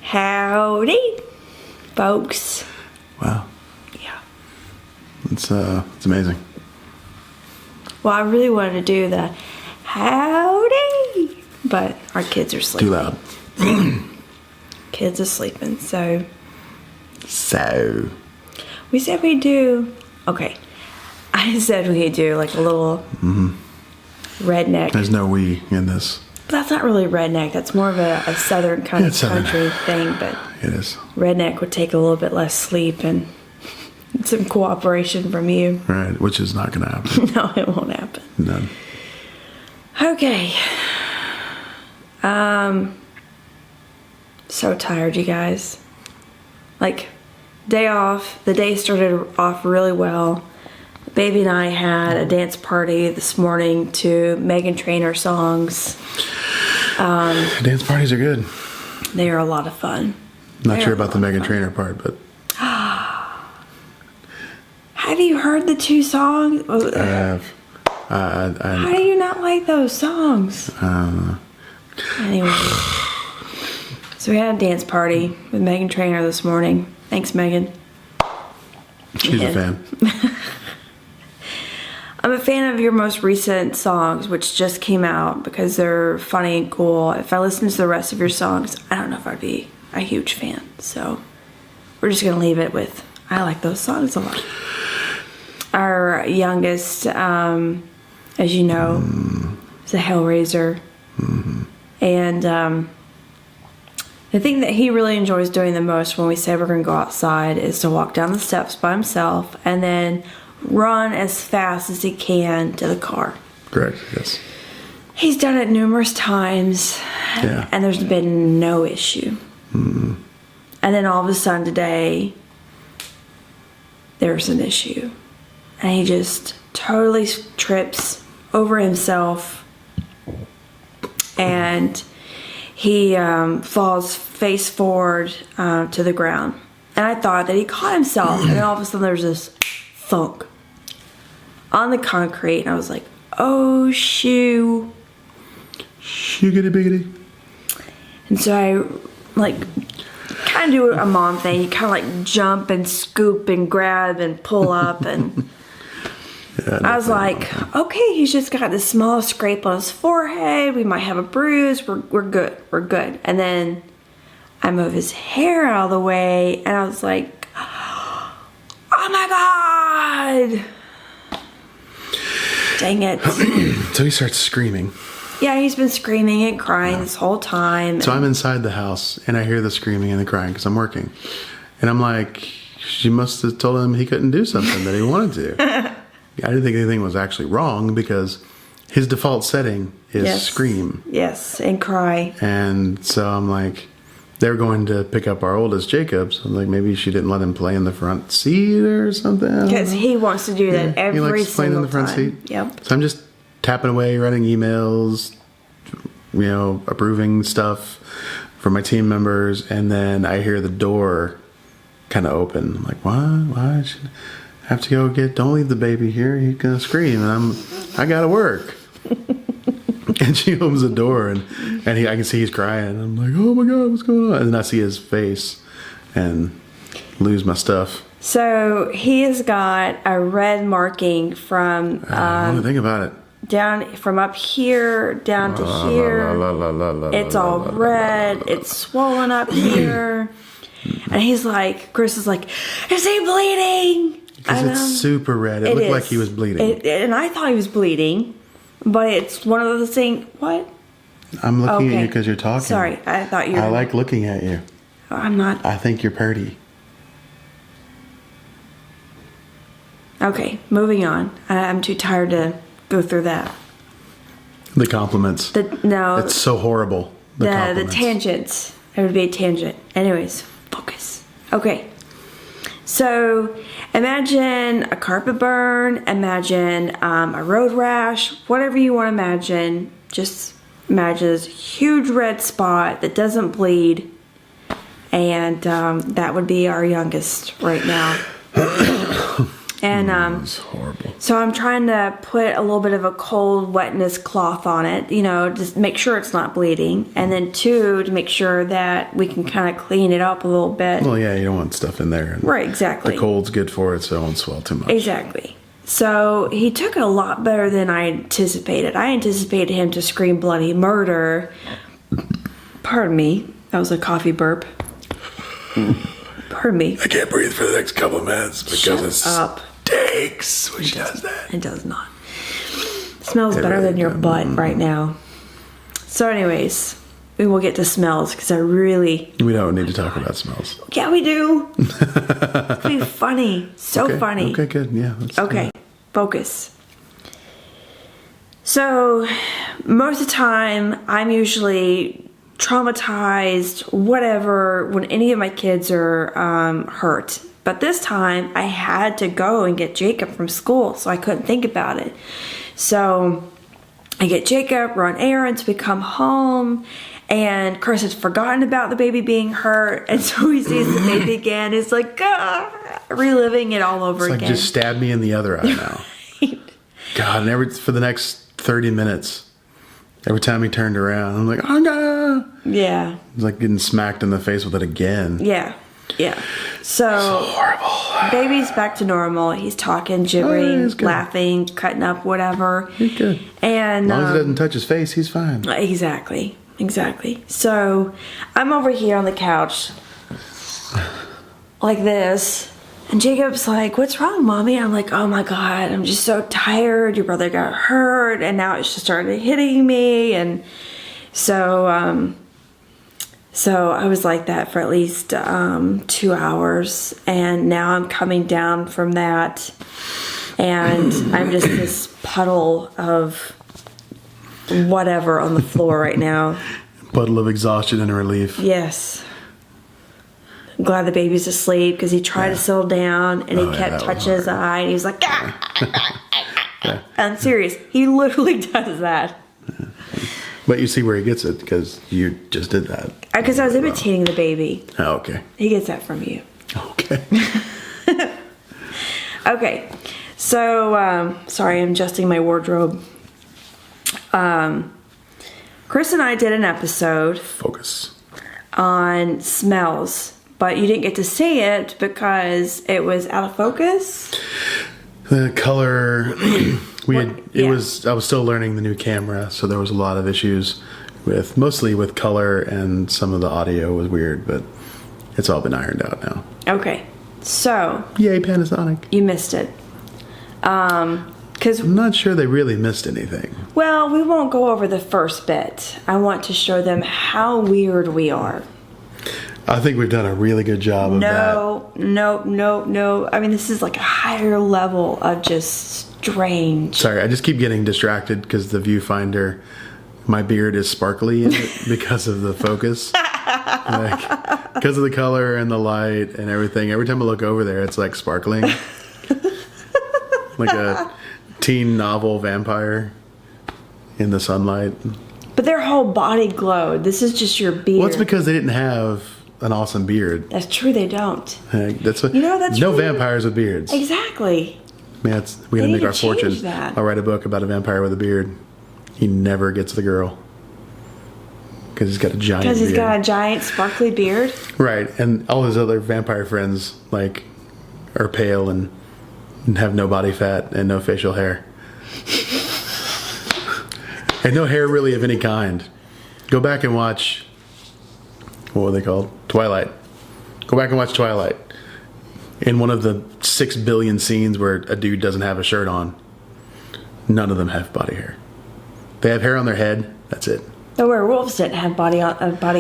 Howdy, folks. Wow. Yeah. It's amazing. Well, I really wanted to do the howdy, but our kids are sleeping. Too loud. Kids are sleeping, so we said we'd do. Okay, I said we'd do like a little redneck. There's no we in this. But that's not really redneck. That's more of a southern kind of country thing. But it is. Redneck would take a little bit less sleep and some cooperation from you. Right, which is not going to happen. No, it won't happen. None. Okay. So tired, you guys. Like, day off. The day started off really well. Baby and I had a dance party this morning to Meghan Trainor songs. Dance parties are good. They are a lot of fun. Not sure about the Meghan Trainor part, but have you heard the two songs? I have. How do you not like those songs? Anyway, so we had a dance party with Meghan Trainor this morning. Thanks, Meghan. She's a fan. I'm a fan of your most recent songs, which just came out because they're funny and cool. If I listen to the rest of your songs, I don't know if I'd be a huge fan. So we're just going to leave it with, I like those songs a lot. Our youngest, as you know, is a Hellraiser. Mm-hmm. And the thing that he really enjoys doing the most when we say we're going to go outside is to walk down the steps by himself and then run as fast as he can to the car. Correct, yes. He's done it numerous times, yeah. And there's been no issue. Mm-hmm. And then all of a sudden today, there's an issue. And he just totally trips over himself. And he falls face forward to the ground. And I thought that he caught himself. And then all of a sudden there's this thunk on the concrete. And I was like, oh, shoo. Shiggity biggity. And so I, like, kind of do a mom thing. You kind of, like, jump and scoop and grab and pull up. And yeah, I was like, okay, he's just got this small scrape on his forehead. We might have a bruise. We're good. We're good. And then I move his hair out of the way. And I was like, oh, my God. Dang it. So he starts screaming. Yeah, he's been screaming and crying this whole time. So I'm inside the house, and I hear the screaming and the crying because I'm working. And I'm like, she must have told him he couldn't do something that he wanted to. I didn't think anything was actually wrong because his default setting is scream. Yes, and cry. And so I'm like, they're going to pick up our oldest, Jacob. So I'm like, maybe she didn't let him play in the front seat or something. Because he wants to do that every single time. He likes playing in the front seat. Yep. So I'm just tapping away, writing emails, approving stuff for my team members. And then I hear the door kind of open. I'm like, why should I have to go don't leave the baby here. He's going to scream. And I got to work. And she opens the door and I can see he's crying. I'm like, oh my God, what's going on? And then I see his face and lose my stuff. So he has got a red marking from I want to think about it. Down from up here down to here. It's all red. It's swollen up here. And he's like, Chris is like, is he bleeding? Because it's super red. It looked like he was bleeding. And I thought he was bleeding. But it's one of those things. What? I'm looking at you because you're talking. Sorry, I thought you were. I like looking at you. I'm not. I think you're pretty. Okay, moving on. I'm too tired to go through that. The compliments. It's so horrible. The tangents. It would be a tangent. Anyways, focus. Okay. So imagine a carpet burn, imagine a road rash, whatever you want to imagine. Just imagine this huge red spot that doesn't bleed. And that would be our youngest right now. And It's horrible. so I'm trying to put a little bit of a cold wetness cloth on it, just make sure it's not bleeding. And then 2, to make sure that we can kind of clean it up a little bit. Well, yeah, you don't want stuff in there. Right, exactly. The cold's good for it, so it won't swell too much. Exactly. So he took it a lot better than I anticipated. I anticipated him to scream bloody murder. Pardon me. That was a coffee burp. Pardon me. I can't breathe for the next couple of minutes because it Up. stinks when she does that. It does not. It smells better really than your does. butt right now. So anyways, we will get to smells because I really... We don't need to talk about smells. Yeah, we do. It's be funny. So Okay, funny. Okay, good. Yeah. Let's Okay, focus. So, most of the time, I'm usually traumatized, whatever, when any of my kids are hurt. But this time, I had to go and get Jacob from school, so I couldn't think about it. So, I get Jacob, run errands, we come home, and Chris has forgotten about the baby being hurt, and so he sees the baby again. It's like, reliving it all over It's like, again. just stab me in the other eye now. God, and for the next 30 minutes, every time he turned around, I'm like, oh no! Yeah. It's like getting smacked in the face with it again. Yeah. So, Horrible. baby's back to normal. He's talking, gibbering, he's good. laughing, cutting up, whatever. He's good. And As long as it doesn't touch his face, he's fine. exactly. So, I'm over here on the couch like this. And Jacob's like, what's wrong, Mommy? I'm like, oh my God, I'm just so tired. Your brother got hurt and now it's just started hitting me. And so I was like that for at least 2 hours. And now I'm coming down from that. And I'm just this puddle of whatever on the floor right now. Puddle of exhaustion and relief. Yes. I'm glad the baby's asleep because he tried to settle down and he kept touching his eye and he was like, I'm serious. He literally does that. But you see where he gets it because you just did that. Because I was imitating the baby. Oh, okay. He gets that from you. Okay. Okay. So, sorry, I'm adjusting my wardrobe. Chris and I did an episode Focus. on smells. But you didn't get to see it because it was out of focus. The color, I was still learning the new camera, so there was a lot of issues mostly with color, and some of the audio was weird, but it's all been ironed out now. Okay, so Yay, Panasonic. you missed it. Because I'm not sure they really missed anything. well, we won't go over the first bit. I want to show them how weird we are. I think we've done a really good job of that. No. I mean, this is like a higher level of just strange. Sorry, I just keep getting distracted because the viewfinder, my beard is sparkly in it because of the focus. Because of the color and the light and everything. Every time I look over there, it's like sparkling. Like a teen novel vampire in the sunlight. But their whole body glowed. This is just your beard. Well, it's because they didn't have an awesome beard. That's true, they don't. That's what. that's no really... vampires with beards. Exactly. Man, we're gonna They make need our to fortune. change that. I'll write a book about a vampire with a beard. He never gets the girl because he's got a giant. Because he's beard. got a giant sparkly beard. Right, and all his other vampire friends are pale and have no body fat and no facial hair. And no hair really of any kind. Go back and watch, what were they called? Twilight. Go back and watch Twilight. In one of the 6 billion scenes where a dude doesn't have a shirt on, none of them have body hair. They have hair on their head, that's it. The werewolves didn't have body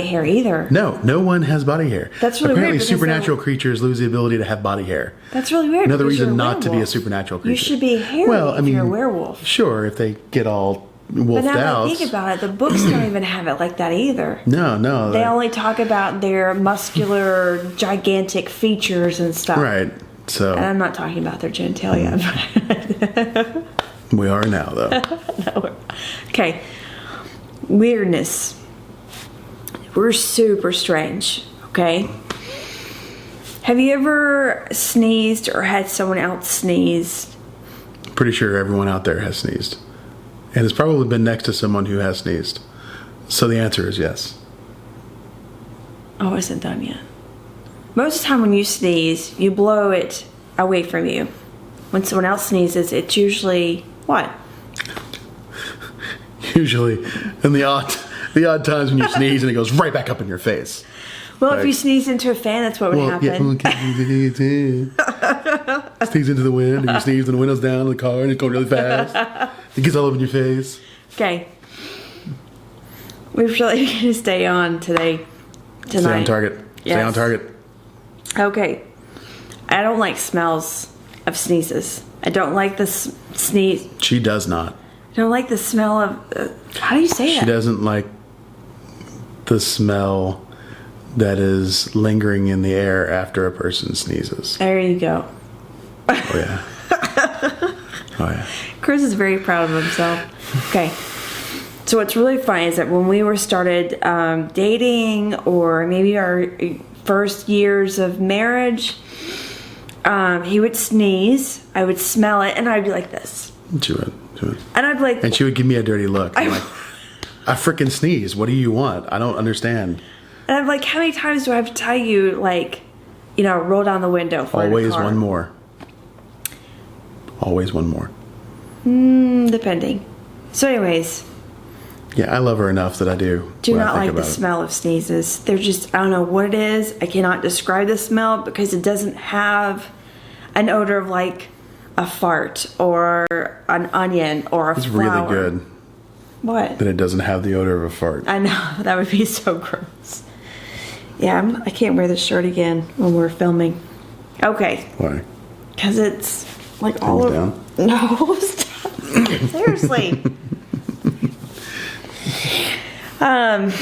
hair either. No one has body hair. That's really Apparently weird because supernatural creatures lose the ability to have body hair. That's really weird. Another because reason you're a not to be a werewolf. supernatural creature. You should be hairy if you're a werewolf. Sure, if they get all wolfed But now that out. I think about it, the books don't even have it like that either. No. They only talk about their muscular, gigantic features and stuff. Right, so. And I'm not talking about their genitalia. We are now, though. No. Okay. Weirdness. We're super strange, okay? Have you ever sneezed or had someone else sneeze? Pretty sure everyone out there has sneezed. And it's probably been next to someone who has sneezed. So the answer is yes. I wasn't done yet. Most of the time when you sneeze, you blow it away from you. When someone else sneezes, it's usually what? Usually in the odd times when you sneeze and it goes right back up in your face. Well, Like, if you sneeze into a fan, that's what would happen. Yeah, sneeze into the wind, and you sneeze and the window's down in the car and it's going really fast. It gets all over your face. Okay. We're really going to stay on tonight. Stay on target. Stay Yes. on target. Okay. I don't like smells of sneezes. I don't like the sneeze. She does not. I don't like the smell of... how do you say She that? doesn't like the smell that is lingering in the air after a person sneezes. There you go. Oh, yeah. Oh, yeah. Chris is very proud of himself. Okay. So what's really funny is that when we were started dating, or maybe our first years of marriage, he would sneeze, I would smell it, and I'd be like this. She would. And I'd be like... And she would give me a dirty look. I'm like, I freaking sneeze. What do you want? I don't understand. And I'm like, how many times do I have to tell you, like, roll down the window for Always the car? one more. Always one more. Depending. So anyways... Yeah, I love her enough that I do. Do when I not think like the about it. smell of sneezes. They're just, I don't know what it is. I cannot describe the smell because it doesn't have an odor of like a fart or an onion or a It's flower. really good What? that it doesn't have the odor of a fart. I know. That would be so gross. Yeah, I can't wear this shirt again when we're filming. Okay. Why? Because it's like all Thumbs over. down? No, stop. Seriously. I'm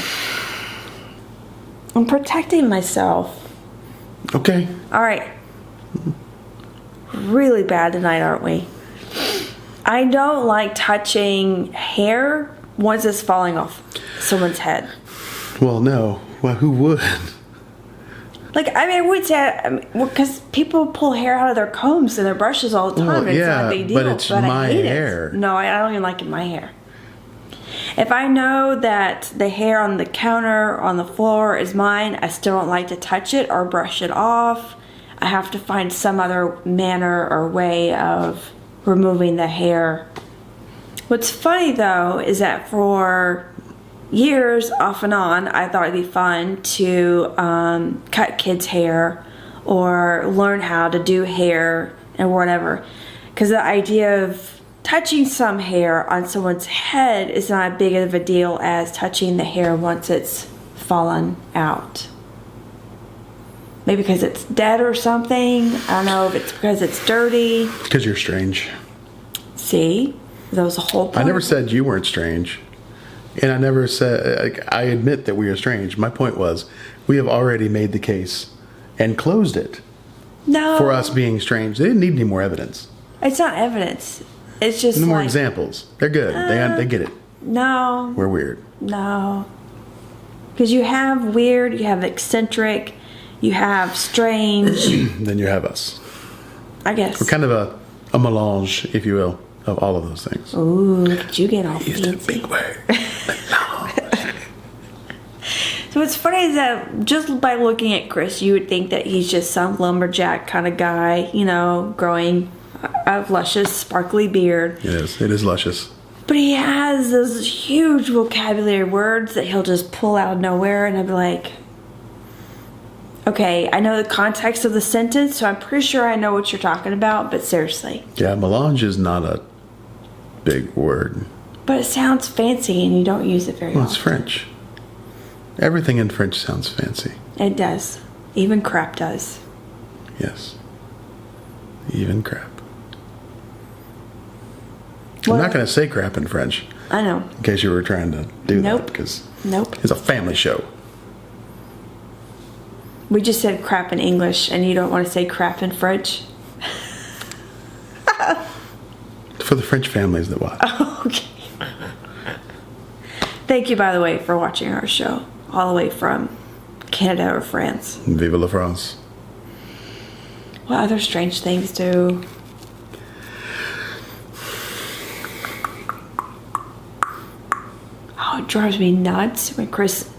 protecting myself. Okay. All right. Really bad tonight, aren't we? I don't like touching hair once it's falling off someone's head. Well, no. Well, who would? Like, I mean, I would say, because people pull hair out of their combs and their brushes all the time. Well, It's not yeah, a big deal. but it's my I hate hair. It. No, I don't even like it in my hair. If I know that the hair on the counter, on the floor is mine, I still don't like to touch it or brush it off. I have to find some other manner or way of removing the hair. What's funny though is that for years off and on, I thought it'd be fun to cut kids' hair or learn how to do hair and whatever. Because the idea of touching some hair on someone's head is not as big of a deal as touching the hair once it's fallen out. Maybe because it's dead or something. I don't know if it's because it's dirty. Because you're strange. See? That was the whole point. I never said you weren't strange. And I never said, I admit that we are strange. My point was, we have already made the case and closed it No. for us being strange. They didn't need any more evidence. It's not evidence. It's just No more like, examples. They're good. They get it. No. We're weird. No. Because you have weird, you have eccentric, you have strange. Then you have us. I guess. We're kind of a melange, if you will, of all of those things. Ooh, look at you get all Used a fancy. big word. So what's funny is that just by looking at Chris, you would think that he's just some lumberjack kind of guy, growing a luscious, sparkly beard. It is. It is luscious. But he has those huge vocabulary words that he'll just pull out of nowhere, and I'd be like, okay, I know the context of the sentence, so I'm pretty sure I know what you're talking about, but seriously. Yeah, melange is not a big word. But it sounds fancy, and you don't use it very Well, it's often. French. Everything in French sounds fancy. It does. Even crap does. Yes. Even crap. Well, I'm not going to say crap in French, I know. in case you were trying to do Nope. that, because Nope. it's a family show. We just said crap in English, and you don't want to say crap in French? For the French families that watch. Okay. Thank you, by the way, for watching our show. All the way from Canada or France. Vive la France. What other strange things do? Oh, it drives me nuts when Chris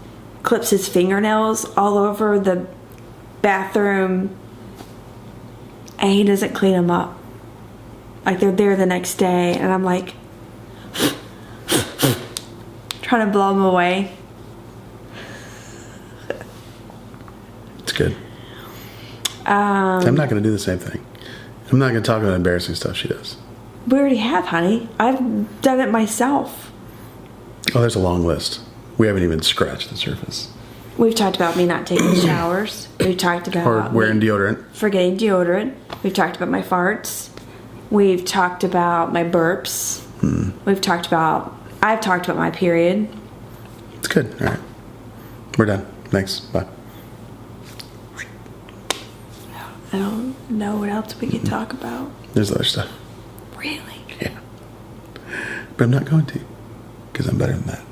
clips his fingernails all over the bathroom and he doesn't clean them up. Like they're there the next day and I'm like trying to blow them away. It's good. I'm not going to do the same thing. I'm not going to talk about embarrassing stuff she does. We already have, honey. I've done it myself. Oh, there's a long list. We haven't even scratched the surface. We've talked about me not taking showers. We've talked about Or wearing deodorant. forgetting deodorant. We've talked about my farts. We've talked about my burps. I've talked about my period. It's good. All right. We're done. Thanks. Bye. I don't know what else we could talk about. There's other stuff. Really? Yeah. But I'm not going to. Because I'm better than that.